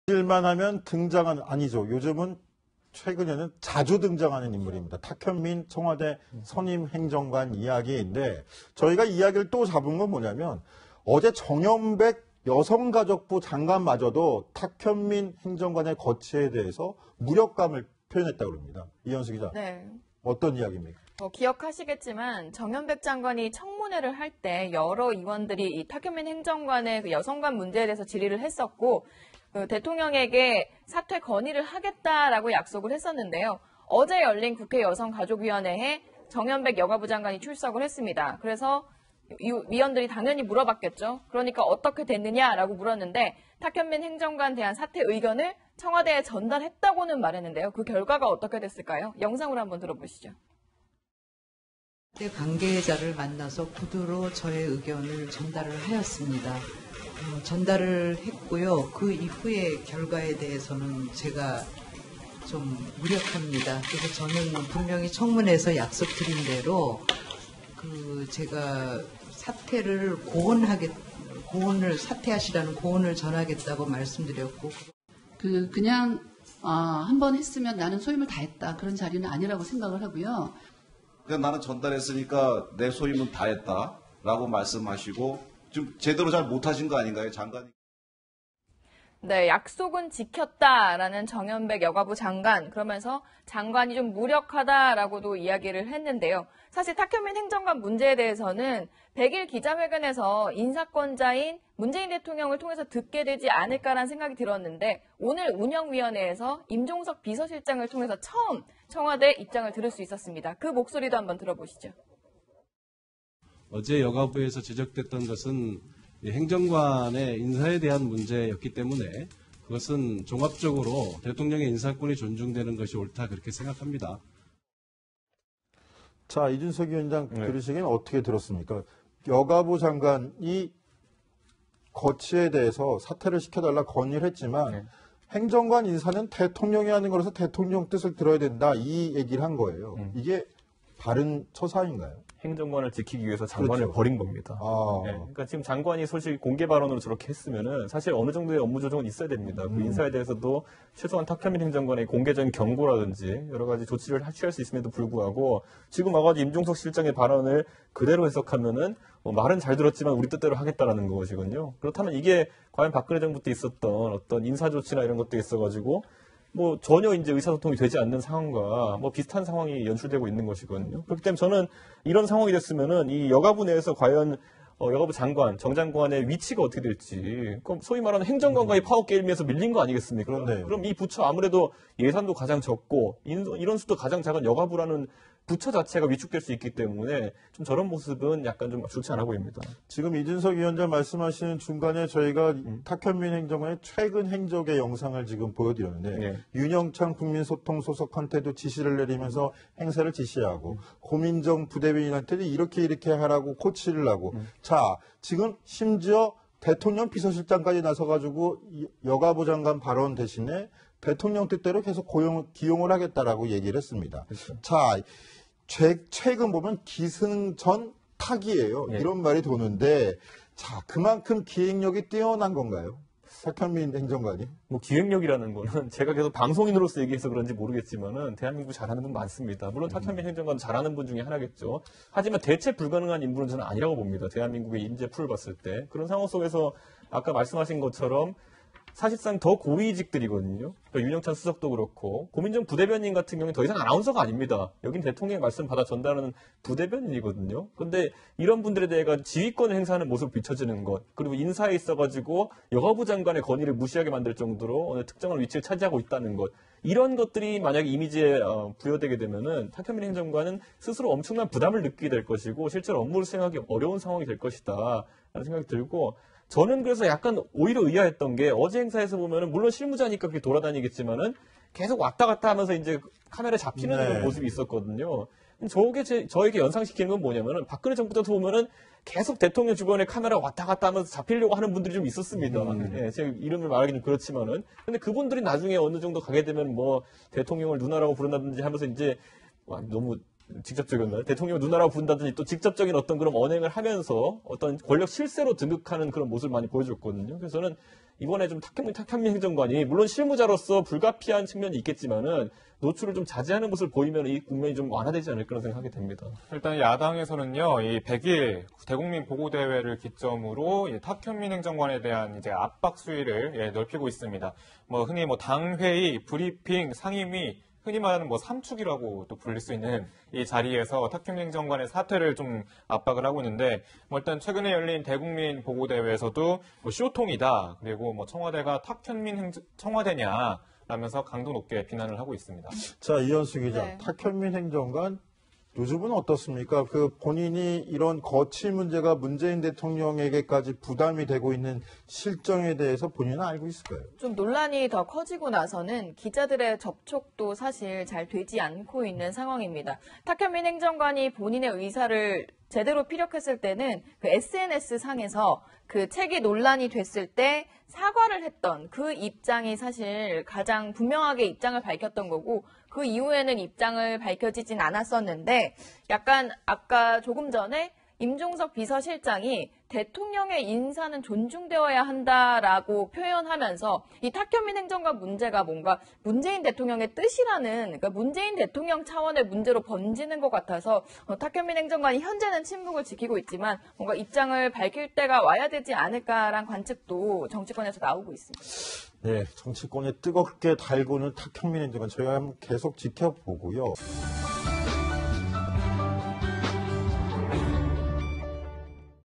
일만 하면 등장하는, 아니죠. 요즘은 최근에는 자주 등장하는 인물입니다. 탁현민 청와대 선임 행정관 이야기인데 저희가 이야기를 또 잡은 건 뭐냐면 어제 정연백 여성가족부 장관마저도 탁현민 행정관의 거취에 대해서 무력감을 표현했다고 합니다. 이현수 기자. 네. 어떤 이야기입니까? 기억하시겠지만 정연백 장관이 청문회를 할 때 여러 의원들이 이 탁현민 행정관의 그 여성관 문제에 대해서 질의를 했었고 대통령에게 사퇴 건의를 하겠다라고 약속을 했었는데요. 어제 열린 국회 여성가족위원회에 정연백 여가부 장관이 출석을 했습니다. 그래서 위원들이 당연히 물어봤겠죠. 그러니까 어떻게 됐느냐라고 물었는데 탁현민 행정관 대한 사퇴 의견을 청와대에 전달했다고는 말했는데요. 그 결과가 어떻게 됐을까요? 영상으로 한번 들어보시죠. 관계자를 만나서 구두로 저의 의견을 전달을 하였습니다. 전달을 했고요. 그 이후의 결과에 대해서는 제가 좀 무력합니다. 그래서 저는 분명히 청문회에서 약속드린 대로 제가 사퇴를 사퇴하시라는 고언을 전하겠다고 말씀드렸고. 그냥 한 번 했으면 나는 소임을 다했다. 그런 자리는 아니라고 생각을 하고요. 그냥 나는 전달했으니까 내 소임은 다했다라고 말씀하시고 좀 제대로 잘 못하신 거 아닌가요, 장관이? 네, 약속은 지켰다라는 정연백 여가부 장관, 그러면서 장관이 좀 무력하다라고도 이야기를 했는데요. 사실 탁현민 행정관 문제에 대해서는 100일 기자회견에서 인사권자인 문재인 대통령을 통해서 듣게 되지 않을까라는 생각이 들었는데 오늘 운영위원회에서 임종석 비서실장을 통해서 처음 청와대 입장을 들을 수 있었습니다. 그 목소리도 한번 들어보시죠. 어제 여가부에서 지적됐던 것은 행정관의 인사에 대한 문제였기 때문에 그것은 종합적으로 대통령의 인사권이 존중되는 것이 옳다 그렇게 생각합니다. 자, 이준석 위원장 들으시기엔 어떻게 들었습니까? 여가부 장관이 거취에 대해서 사퇴를 시켜달라 건의를 했지만 행정관 인사는 대통령이 하는 거라서 대통령 뜻을 들어야 된다 이 얘기를 한 거예요. 이게 바른 처사인가요? 행정관을 지키기 위해서 장관을 그렇죠. 버린 겁니다. 네, 그러니까 지금 장관이 솔직히 공개 발언으로 저렇게 했으면은 사실 어느 정도의 업무 조정은 있어야 됩니다. 그 인사에 대해서도 최소한 탁현민 행정관의 공개적인 경고라든지 여러 가지 조치를 취할 수 있음에도 불구하고 지금 와가지고 임종석 실장의 발언을 그대로 해석하면은 말은 잘 들었지만 우리 뜻대로 하겠다라는 것이거든요. 그렇다면 이게 과연 박근혜 정부 때 있었던 어떤 인사 조치나 이런 것도 있어가지고 전혀 이제 의사소통이 되지 않는 상황과 비슷한 상황이 연출되고 있는 것이거든요. 그렇기 때문에 저는 이런 상황이 됐으면은 이 여가부 내에서 과연 여가부 장관, 정장관의 위치가 어떻게 될지, 그럼 소위 말하는 행정관과의 파워 게임에서 밀린 거 아니겠습니까? 그렇네요. 그럼 이 부처 아무래도 예산도 가장 적고 인원수도 가장 작은 여가부라는 부처 자체가 위축될 수 있기 때문에 좀 저런 모습은 약간 좀 좋지 않아 보입니다. 지금 이준석 위원장 말씀하시는 중간에 저희가 탁현민 행정관의 최근 행적의 영상을 지금 보여드렸는데 윤영찬 국민소통 소속한테도 지시를 내리면서 행사를 지시하고 고민정 부대변인한테도 이렇게 하라고 코치를 하고 자, 지금 심지어 대통령 비서실장까지 나서가지고 여가부 장관 발언 대신에 대통령 뜻대로 계속 기용을 하겠다라고 얘기를 했습니다. 그렇죠. 자, 최근 보면 기승전 탁이에요. 이런 말이 도는데, 자, 그만큼 기획력이 뛰어난 건가요? 탁현민 행정관이? 기획력이라는 거는 제가 계속 방송인으로서 얘기해서 그런지 모르겠지만은 대한민국 잘하는 분 많습니다. 물론 탁현민 행정관 잘하는 분 중에 하나겠죠. 하지만 대체 불가능한 인물은 저는 아니라고 봅니다. 대한민국의 인재 풀을 봤을 때. 그런 상황 속에서 아까 말씀하신 것처럼 사실상 더 고위직들이거든요. 그러니까 윤영찬 수석도 그렇고 고민정 부대변인 같은 경우는 더 이상 아나운서가 아닙니다. 여긴 대통령의 말씀 받아 전달하는 부대변인이거든요. 그런데 이런 분들에 대해 지휘권을 행사하는 모습을 비춰지는 것, 그리고 인사에 있어가지고 여가부 장관의 건의를 무시하게 만들 정도로 어느 특정한 위치를 차지하고 있다는 것, 이런 것들이 만약에 이미지에 부여되게 되면은 탁현민 행정관은 스스로 엄청난 부담을 느끼게 될 것이고 실제로 업무를 수행하기 어려운 상황이 될 것이다 라는 생각이 들고, 저는 그래서 약간 오히려 의아했던 게 어제 행사에서 보면은 물론 실무자니까 그렇게 돌아다니겠지만은 계속 왔다 갔다 하면서 이제 카메라에 잡히는 그런 모습이 있었거든요. 저게 저에게 연상시키는 건 뭐냐면은 박근혜 정부 때도 보면은 계속 대통령 주변에 카메라 왔다 갔다 하면서 잡히려고 하는 분들이 좀 있었습니다. 제 이름을 말하기는 그렇지만은. 근데 그분들이 나중에 어느 정도 가게 되면 대통령을 누나라고 부른다든지 하면서 이제 너무 직접적이었나요? 대통령 누나라고 부른다든지 또 직접적인 어떤 그런 언행을 하면서 어떤 권력 실세로 등극하는 그런 모습을 많이 보여줬거든요. 그래서 저는 이번에 좀 탁현민 행정관이 물론 실무자로서 불가피한 측면이 있겠지만은 노출을 좀 자제하는 모습을 보이면 이 국면이 좀 완화되지 않을까 그런 생각이 됩니다. 일단 야당에서는요, 이 100일 대국민 보고대회를 기점으로 이 탁현민 행정관에 대한 이제 압박 수위를 넓히고 있습니다. 뭐 흔히 뭐 당회의, 브리핑, 상임위, 흔히 말하는 뭐 삼축이라고 또 불릴 수 있는 이 자리에서 탁현민 행정관의 사퇴를 좀 압박을 하고 있는데, 뭐 일단 최근에 열린 대국민 보고대회에서도 뭐 쇼통이다, 그리고 뭐 청와대가 청와대냐 라면서 강도 높게 비난을 하고 있습니다. 자, 이현수 기자, 네. 탁현민 행정관 요즘은 어떻습니까? 그 본인이 이런 거취 문제가 문재인 대통령에게까지 부담이 되고 있는 실정에 대해서 본인은 알고 있을까요? 좀 논란이 더 커지고 나서는 기자들의 접촉도 사실 잘 되지 않고 있는 상황입니다. 탁현민 행정관이 본인의 의사를 제대로 피력했을 때는 그 SNS 상에서 그 책이 논란이 됐을 때 사과를 했던 그 입장이 사실 가장 분명하게 입장을 밝혔던 거고, 그 이후에는 입장을 밝혀지진 않았었는데, 약간 아까 조금 전에 임종석 비서실장이 대통령의 인사는 존중되어야 한다라고 표현하면서 이 탁현민 행정관 문제가 뭔가 문재인 대통령의 뜻이라는, 그러니까 문재인 대통령 차원의 문제로 번지는 것 같아서 탁현민 행정관이 현재는 침묵을 지키고 있지만 뭔가 입장을 밝힐 때가 와야 되지 않을까라는 관측도 정치권에서 나오고 있습니다. 네, 정치권에 뜨겁게 달구는 탁현민 행정관 저희가 한번 계속 지켜보고요.